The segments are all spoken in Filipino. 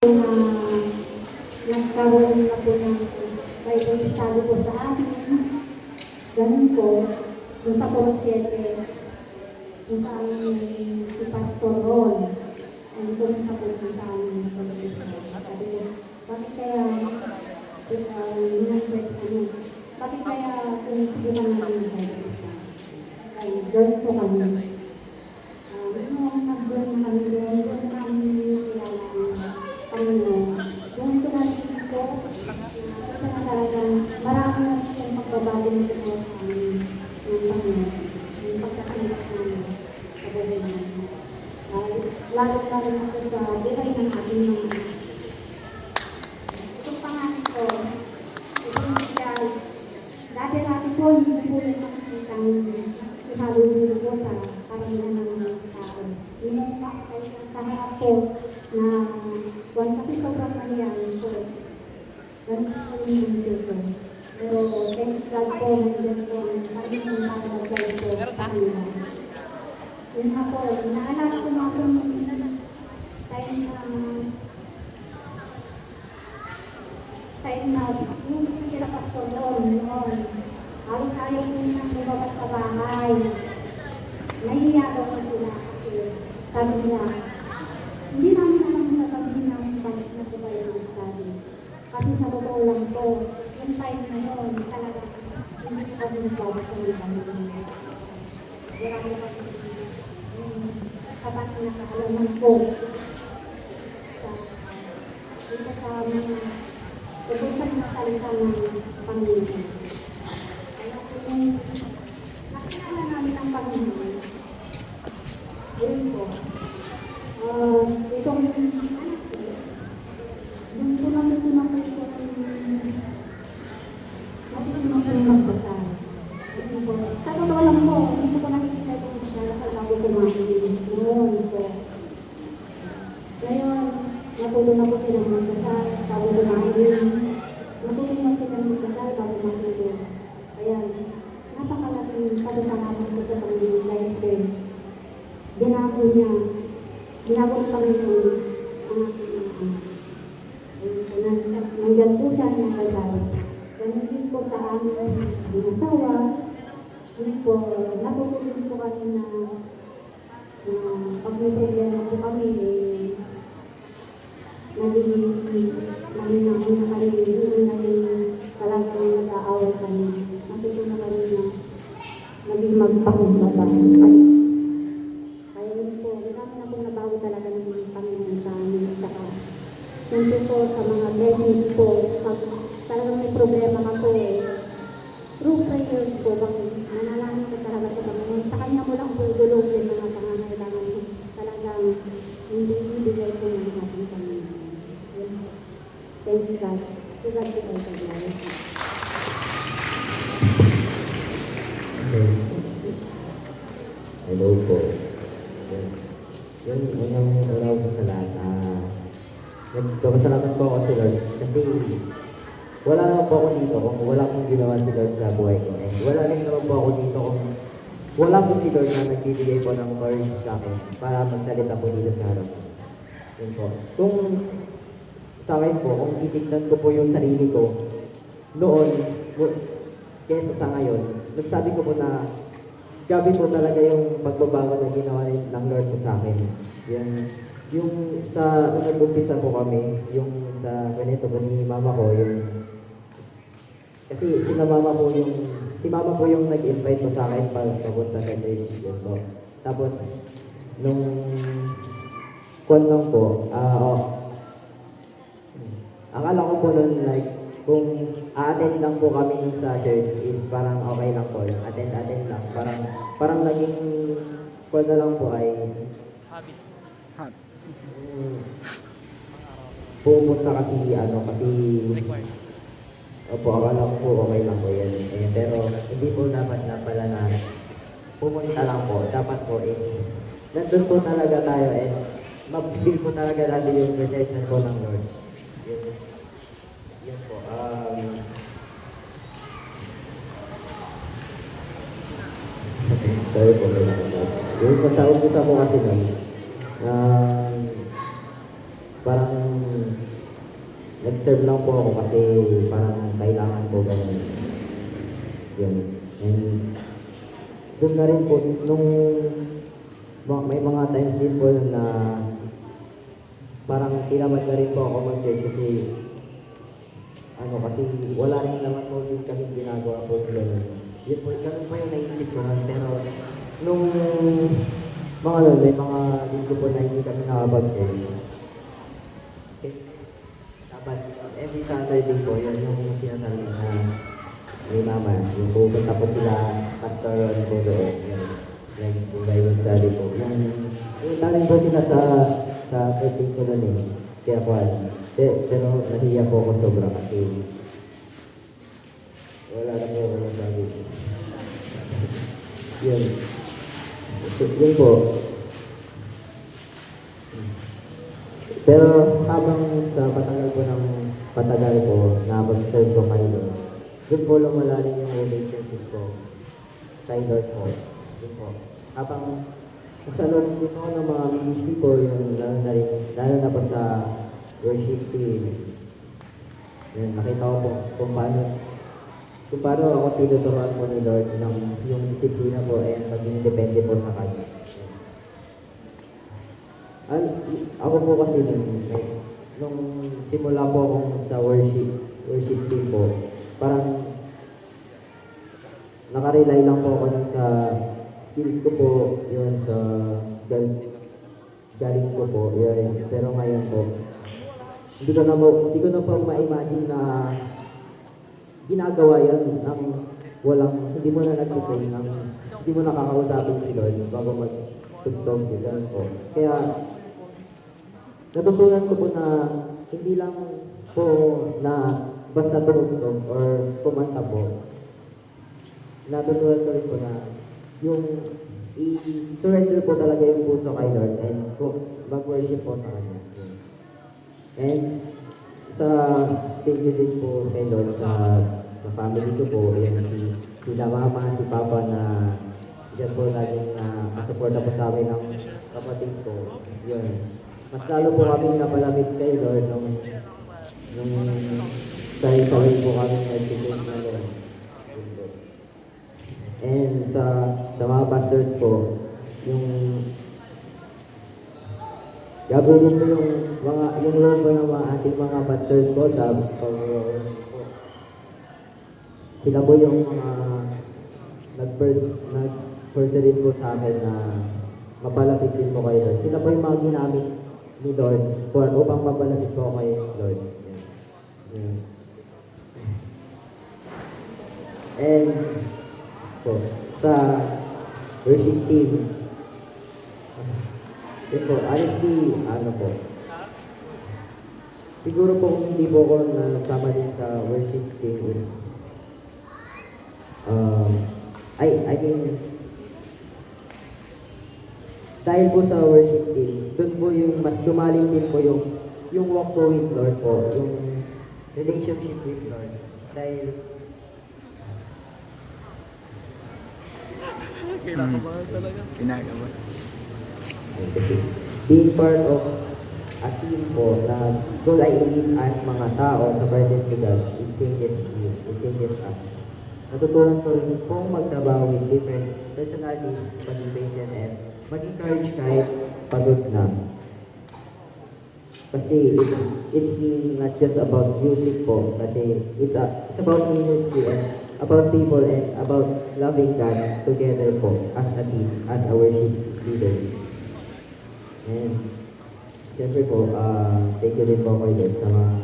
na nagkaroon na po ng Bible study po sa amin. Ganun po, yung sa Puro 7, yung sa amin si Pastor Ron, ang pumunta po sa amin sa Bible. Sabi ko, bakit kaya, bakit kaya kung subukan namin yung Bible study? Ay, ganun po kami. Nung nag-doon na kami doon, doon namin nakilala ang Panginoon. Doon ko natin ko, ito na talagang marami na siyang pagbabago nito po sa amin ng Panginoon. Yung pagkakanap namin sa buhay namin. Lalo-lalo na po sa buhay ng ating mga. Itong pangalan ko, itong siya, dati po hindi po yung makikita ng ihalulilo ko sa karamihan ng mga tao. Yung sa harap ko na buwan kasi sobrang nangyari po. Ganun po yung video ko. Pero thanks God po, nandiyan po ang kanyang mga pagkakas po sa kanila. Yun nga po, naalala ko mga po time na yung sila pastor noon. Halos ayaw po nang lumabas sa bahay. Nahihiya daw na sila kasi sabi niya, hindi namin alam na sabihin namin bakit na po kayo ng study. Kasi sa totoo lang po, yung time na yun, talaga hindi ko kami nagbabas sa mga pamilya. Wala ko kasi kapat na nakaalaman po. Dito sa mga sa mga salita ng pamilya. Nakilala namin ang Panginoon. Yun po. Itong anak ko, yung tunang-tunang ko ito matutunang ko yung magbasa. Sa totoo lang po, hindi ko nakikita itong siya sa bago kumain. Noon po. Ngayon, natulong na po silang magbasa bago kumain. Natulong na silang magbasa bago matulog. Ayan. Napakalaking pasasalamat ko sa Panginoon dahil po, ginagawa niya, ginagawa ng Panginoon ang aking mga anak. Nandyan po siya ng kagawad. Ganun din po sa aming mga asawa. Ano po, natutulog po kasi na pag may problema po kami, naging talagang nag-aaway kami. Natutunan kami na naging magpakumbaba. Kaya yun po, marami na pong nabago talaga ng Panginoon sa amin. Saka, yun po sa mga blessings po, pag talagang may problema ka po, through prayers po, pag nanalangin ko talaga sa Panginoon, sa Kanya mo lang po idulog yung mga pangangailangan mo. Talagang hindi ibigay po ng ating Panginoon. Yun po. Thank you, God. To God be all the glory. Hello po. Yun, unang po sa lahat. Nagpapasalamat po ako si Lord kasi wala naman po ako dito kung wala pong ginawa si Lord sa buhay ko. And wala rin naman po ako dito kung wala po si Lord na nagbibigay po ng courage sa akin para magsalita po dito sa harap. Yun po. Kung sa akin po, kung titignan ko po yung sarili ko noon, kesa sa ngayon, nagsabi ko po na gabi po talaga yung pagbabago na ginawa ng Lord po sa akin. Yung sa nag-umpisa po kami, yung sa ganito po ni mama ko, yung kasi si mama po yung nag-invite po sa akin para papunta sa church yun po. Tapos, nung kwan lang po, akala ko po nun like, kung a-attend lang po kami nun sa church is parang okay lang po. Attend lang. Parang naging kwan na lang po ay pupunta kasi opo, akala ko po okay lang po yan. Pero hindi po dapat na pala na pumunta lang po. Dapat po nandun po talaga tayo and mapipil po talaga natin yung presensya po ng Lord. Yun po. Sorry po, may nakasal. Yung sa umpisa po kasi nun, parang nag-serve lang po ako kasi parang kailangan ko ganun. Yun. And doon na rin po, nung may mga times din po na parang tinamad na rin po ako mag-church kasi kasi wala rin naman po din kami ginagawa po nila. Yun po, ganun po yung naisip ko nun. Pero nung mga nun, may mga linggo po na hindi kami nakapag-church. Okay. Dapat every Saturday po, yun yung sinasabi na may mama, yung pupunta po sila pastoral po doon. Yan, yung Bible study po. Yung taling po sila sa 13 ko nun eh. Kaya po, pero nahiya po ako sobra kasi wala na po ako nasabi. Yun. Yun po. Pero habang sa patagal po, napag-serve ko kayo doon, doon po lumalalim yung relationship ko kay Lord po. Yun po. Habang sa loob din ako ng mga ministry ko, yung lalo na po sa worship team. Yun, nakita ko po kung paano ako tinuturuan po ni Lord ng yung disiplina po ay maging depende po sa Kanya. Ako po kasi nung simula po akong sa worship team po, parang nakarely lang po ako sa skills ko po, yun sa galing ko po, yun. Pero ngayon po, hindi ko na po ma-imagine na ginagawa yan ng hindi mo na nag-pray, hindi mo nakakausapin si Lord bago mag-tugtog yun, ganun po. Kaya, natutunan ko po na hindi lang po na basta tumugtog or kumanta po. Natutunan ko rin po na yung i-surrender po talaga yung puso kay Lord and mag-worship po sa Kanya. And sa thank you din po kay Lord sa family ko po, yan sila mama, si papa na dyan po laging kasuporta po sa amin ng kapatid ko. Yun. Mas lalo po kami napalamit kay Lord nung sarili po kami nag-sing na Lord. And sa mga pastors po, yung gagawin po yung role po ng mga ating mga pastors po sa sila po yung mga nag-first rin po sa akin na mapalapit din po kay Lord. Sila po yung mga ginamit ni Lord upang mapalapit po kay Lord. Yeah. And po, sa worship team, yun po, honestly, siguro po kung hindi po ako nasama din sa worship team, I mean, dahil po sa worship team, doon po yung mas lumalim din po yung walk po with Lord po, yung relationship with Lord. Dahil Kinakabahan talaga. Kinakabahan. being part of a team po na doon ay lead as mga tao sa presence ni God, it changes you, it changes us. Natutunan ko rin pong magtrabaho with different personalities, maging patient and mag-encourage kahit pagod na. Kasi it's not just about music po, kasi it's about ministry and about people and about loving God together po as a team, as a worship leader. And siyempre po, thank you din po kayo sa mga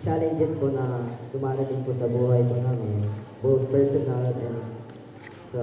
challenges po na dumarating po sa buhay po namin, both personal and sa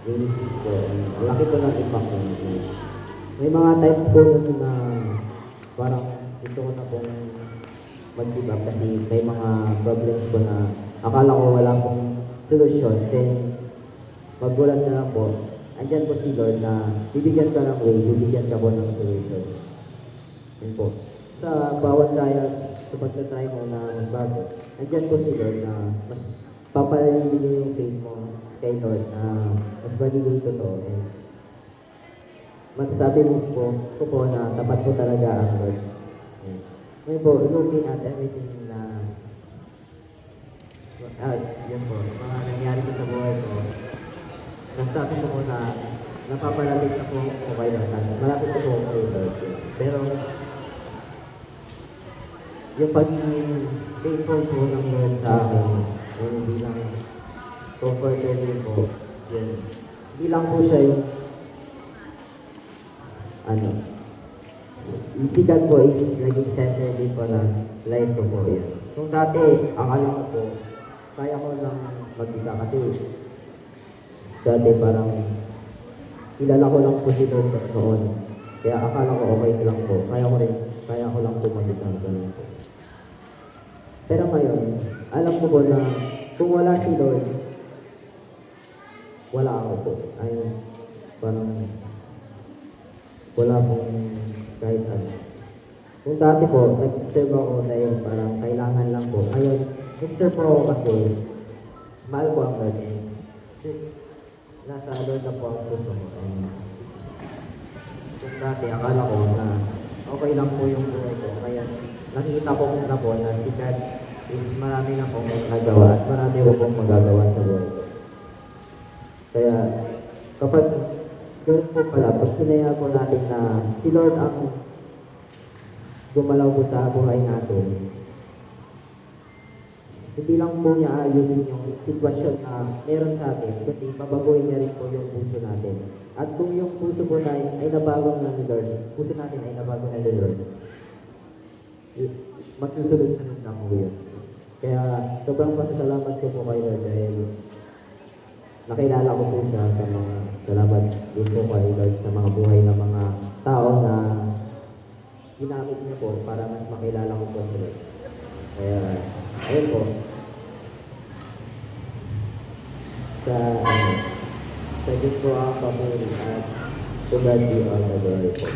ministry po. Malaki po ng impact po. May mga times po na parang gusto ko na pong mag-give up kasi may mga problems po na akala ko wala pong solusyon. Then, magulat na lang po, andyan po si Lord na bibigyan ka ng way, bibigyan ka po ng solution. Yan po. Sa bawat trial, sa pagka-try mo na magbago, andyan po si Lord na mas papalalim yung faith mo kay Lord na mas magiging totoo. And masasabi ko po na tapat po talaga ang Lord. Ngayon po, looking at everything na yun po, mga nangyari ko sa buhay ko, nasabi ko po na napapalapit na po ako kay Lord. Malapit na po ako kay Lord. Pero, yung pagiging faithful po ng Lord sa akin, yung bilang comforter din po, yun. Hindi lang po siya yung si God po is naging center din po ng life ko po yun. Kung dati, akala ko po, kaya ko lang mag-isa kasi dati parang kilala ko lang po si Lord noon. Kaya akala ko okay lang po. Kaya ko lang po mag-isa ganun po. Pero ngayon, alam ko po na kung wala si Lord, wala ako po. Ay, parang wala pong kahit ano. Kung dati po, nag-serve ako dahil parang kailangan lang po. Ngayon, nag-serve po ako kasi mahal ko ang Lord. Nasa Lord na po ang puso mo. Kung dati, akala ko na okay lang po yung buhay ko. Kaya nakikita ko muna po na si God is marami na pong nagawa at marami ko pong magagawa sa buhay ko. Kaya kapag ganoon po pala, pag sinaya po natin na si Lord ang gumalaw po sa buhay natin, hindi lang po niya ayusin yung sitwasyon na meron sa atin, kundi babaguhin niya rin po yung puso natin. At kung yung puso po na ay nabago na ni Lord, puso natin ay nabago na ni Lord, magsusunod-sunod na po yun. Kaya sobrang pasasalamat ko po kay Lord dahil nakilala ko po siya sa mga salamat din po kay Lord sa mga buhay ng mga tao na ginamit niya po para mas makilala ko po sila. Kaya, ayun po. Sa Diyos po ang papuri at to God be all the glory po.